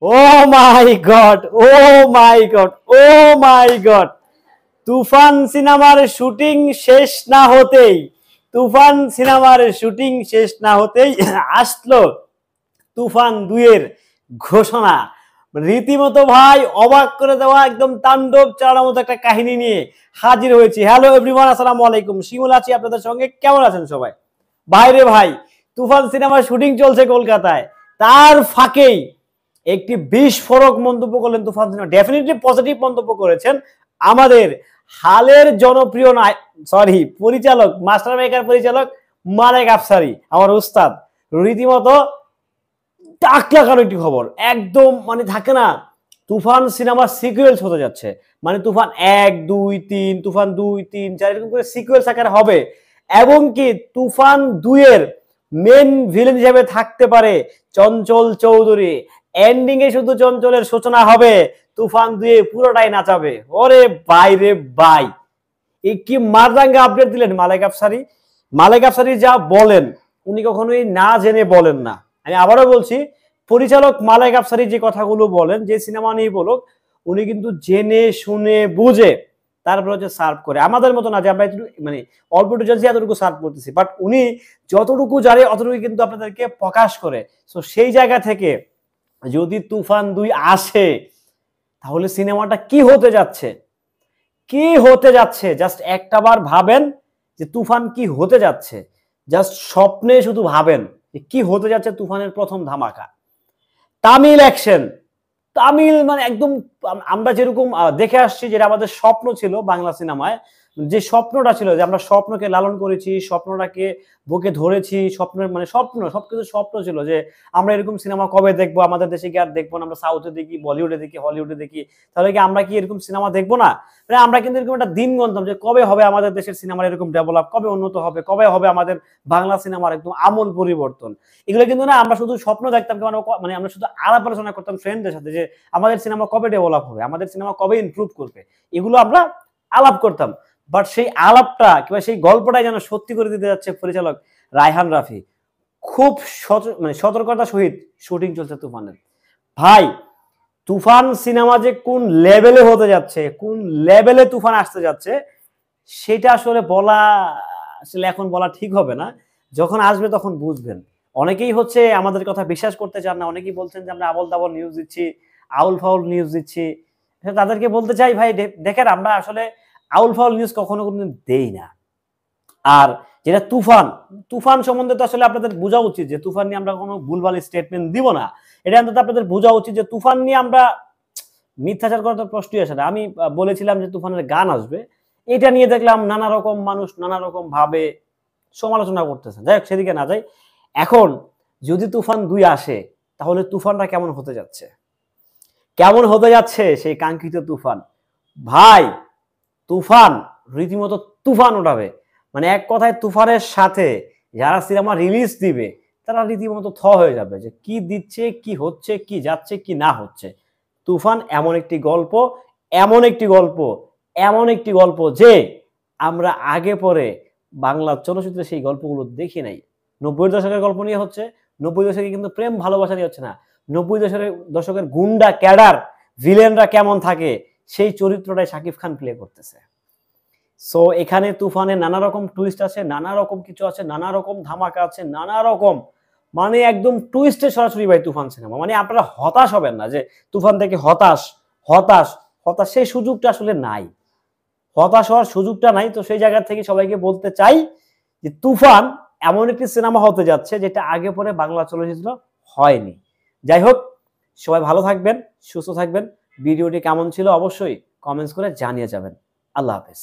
ও মাই god, ও মাই god, ও মাই god, তুফান সিনেমার shooting শেষ না হতেই তুফান সিনেমার শুটিং শেষ না হতেই আসলো তুফান 2 এর ঘোষণা। রীতিমতো ভাই অবাক করে দেওয়া, একদম তাণ্ডব চালানোর মতো একটা কাহিনী নিয়ে হাজির হয়েছি। হ্যালো এভরিওয়ান, আসসালামু আলাইকুম। শিমুল আছি আপনাদের সঙ্গে। কেমন আছেন সবাই? বাইরে ভাই তুফান সিনেমার শুটিং চলছে কলকাতায়, তার ফাঁকেই একটি বিস্ফোরক মন্তব্য করলেন তুফান সিনেমা। ডেফিনেটলি পজিটিভ মন্তব্য করেছেন আমাদের হালের জনপ্রিয় পরিচালক, মাস্টার মেকার পরিচালক মালেক আফসারী, আমার উস্তাদ। রীতিমতো টাক লাগানো একটি খবর, একদম মানে থাকে না, তুফান সিনেমার সিকুয়েলস হতে যাচ্ছে। মানে তুফান 1, 2, 3, তুফান 2, 3, 4 এরকম করে সিকুয়েলস আকারে হবে। এবং কি তুফান 2 এর মেন ভিলেন হিসেবে থাকতে পারে চঞ্চল চৌধুরী। এন্ডিং এ শুধু চঞ্চলের সূচনা হবে, তুফান 2 এ পুরোটাই নাচাবে। ওরে ভাই রে ভাই, এই কি মারদাঙ্গা আপডেট দিলেন মালেক আফসারী। মালেক আফসারী যা বলেন উনি কখনোই না জেনে বলেন না। আমি আবারও বলছি, পরিচালক মালেক আফসারী যে কথাগুলো বলেন, যে সিনেমা নিয়ে বলুক, উনি কিন্তু জেনে শুনে বুঝে তারপরে হচ্ছে সার্ভ করে। আমাদের মতো না যে আমরা একটু মানে অল্প একটু জানছি এতটুকু সার্ভ করতেছি, বাট উনি যতটুকু জানে অতটুকু কিন্তু আপনাদেরকে প্রকাশ করে। সো সেই জায়গা থেকে যদি তুফান 2 আসে, তাহলে সিনেমাটা কি হতে যাচ্ছে, কি হতে যাচ্ছে জাস্ট একটাবার ভাবেন যে তুফান কি হতে যাচ্ছে। জাস্ট স্বপ্নে শুধু ভাবেন যে কি হতে যাচ্ছে তুফানের প্রথম ধামাকা। তামিল অ্যাকশন, তামিল মানে একদম আমরা যেরকম দেখে আসছি, যেটা আমাদের স্বপ্ন ছিল বাংলা সিনেমায়, যে স্বপ্নটা ছিল যে আমরা স্বপ্নকে লালন করেছি, স্বপ্নটাকে বুকে ধরেছি, স্বপ্নের মানে স্বপ্ন সবকিছু স্বপ্ন ছিল যে আমরা এরকম সিনেমা কবে দেখবো, আমাদের দেশে কি আর দেখবো না, আমরা সাউথে দেখি, বলিউডে দেখি, হলিউডে দেখি, তাহলে কি আমরা কি এরকম সিনেমা দেখবো না? মানে আমরা কিন্তু এরকম একটা দিন গুনতাম যে কবে হবে আমাদের দেশের সিনেমার এরকম ডেভেলপ, কবে উন্নত হবে, কবে হবে আমাদের বাংলা সিনেমার একদম আমূল পরিবর্তন। এগুলো কিন্তু না আমরা শুধু স্বপ্ন দেখতাম, মানে আমরা শুধু আলাপ আলোচনা করতাম ফ্রেন্ডদের সাথে যে আমাদের সিনেমা কবে ডেভেলপ হবে, আমাদের সিনেমা কবে ইমপ্রুভ করবে, এগুলো আমরা আলাপ করতাম। বাট সেই আলাপটা কিংবা সেই গল্পটাই যেন সত্যি করে দিতে যাচ্ছে পরিচালক রায়হান রাফি। খুব মানে সতর্কতার সহিত শুটিং চলছে তুফানের। ভাই তুফান সিনেমা যে কোন লেভেলে হতে যাচ্ছে, কোন লেভেলে তুফান আসতে যাচ্ছে, সেটা আসলে বলা, আসলে এখন বলা ঠিক হবে না। যখন আসবে তখন বুঝবেন। অনেকেই হচ্ছে আমাদের কথা বিশ্বাস করতে চান না, অনেকেই বলছেন যে আমরা আবল তাবল নিউজ দিচ্ছি, আউল ফাউল নিউজ দিচ্ছি। তাদেরকে বলতে চাই ভাই দেখেন, আমরা আসলে আউল ফাউল নিউজ কখনো কোনোদিন দেই না। আর যেটা তুফান, তুফান সম্বন্ধে তো আসলে আপনাদের বোঝা উচিত যে তুফান নিয়ে আমরা কোনো ভুলভাল স্টেটমেন্ট দিব না। এটা অন্তত আপনাদের বোঝা উচিত যে তুফান নিয়ে আমরা মিথ্যাচার করার তো প্রশ্নই আসে না। আমি বলেছিলাম যে তুফানের গান আসবে, এটা নিয়ে দেখলাম নানা রকম মানুষ নানা রকম ভাবে সমালোচনা করতেছে। যাই হোক, সেদিকে না যাই। এখন যদি তুফান 2 আসে, তাহলে তুফানটা কেমন হতে যাচ্ছে, কেমন হতে যাচ্ছে সেই কাঙ্ক্ষিত তুফান। ভাই তুফান রীতিমতো তুফান উঠাবে। মানে এক কথায় তুফানের সাথে যারা সিনেমা রিলিজ দিবে তারা রীতিমতো হয়ে যাবে যে কি দিচ্ছে, কি হচ্ছে, কি যাচ্ছে, কি না হচ্ছে। তুফান এমন একটি গল্প, এমন একটি গল্প, এমন একটি গল্প যে আমরা আগে পরে বাংলা চলচ্চিত্রে সেই গল্পগুলো দেখি নাই। 90 দশকের গল্প নিয়ে হচ্ছে, 90 দশকে কিন্তু প্রেম ভালোবাসা নিয়ে হচ্ছে না। 90 দশকের গুন্ডা ক্যাডার ভিলেনরা কেমন থাকে সেই চরিত্রটাই শাকিব খান প্লে করতেছে। সো এখানে তুফানে নানা রকম টুইস্ট আছে, নানা রকম কিছু আছে, নানা রকম ধামাকা আছে, নানা রকম মানে একদম টুইস্টে সরাসরি ভাই তুফান সিনেমা। মানে আপনারা হতাশ হবেন না যে তুফান থেকে হতাশ হতাশ হতাশ, সেই সুযোগটা আসলে নাই, হতাশ হওয়ার সুযোগটা নাই। তো সেই জায়গা থেকে সবাইকে বলতে চাই যে তুফান এমন একটি সিনেমা হতে যাচ্ছে যেটা আগে পরে বাংলা চলচ্চিত্র হয়নি। যাই হোক, সবাই ভালো থাকবেন, সুস্থ থাকবেন। ভিডিওটি কেমন ছিল অবশ্যই কমেন্টস করে জানিয়ে যাবেন। আল্লাহ হাফেজ।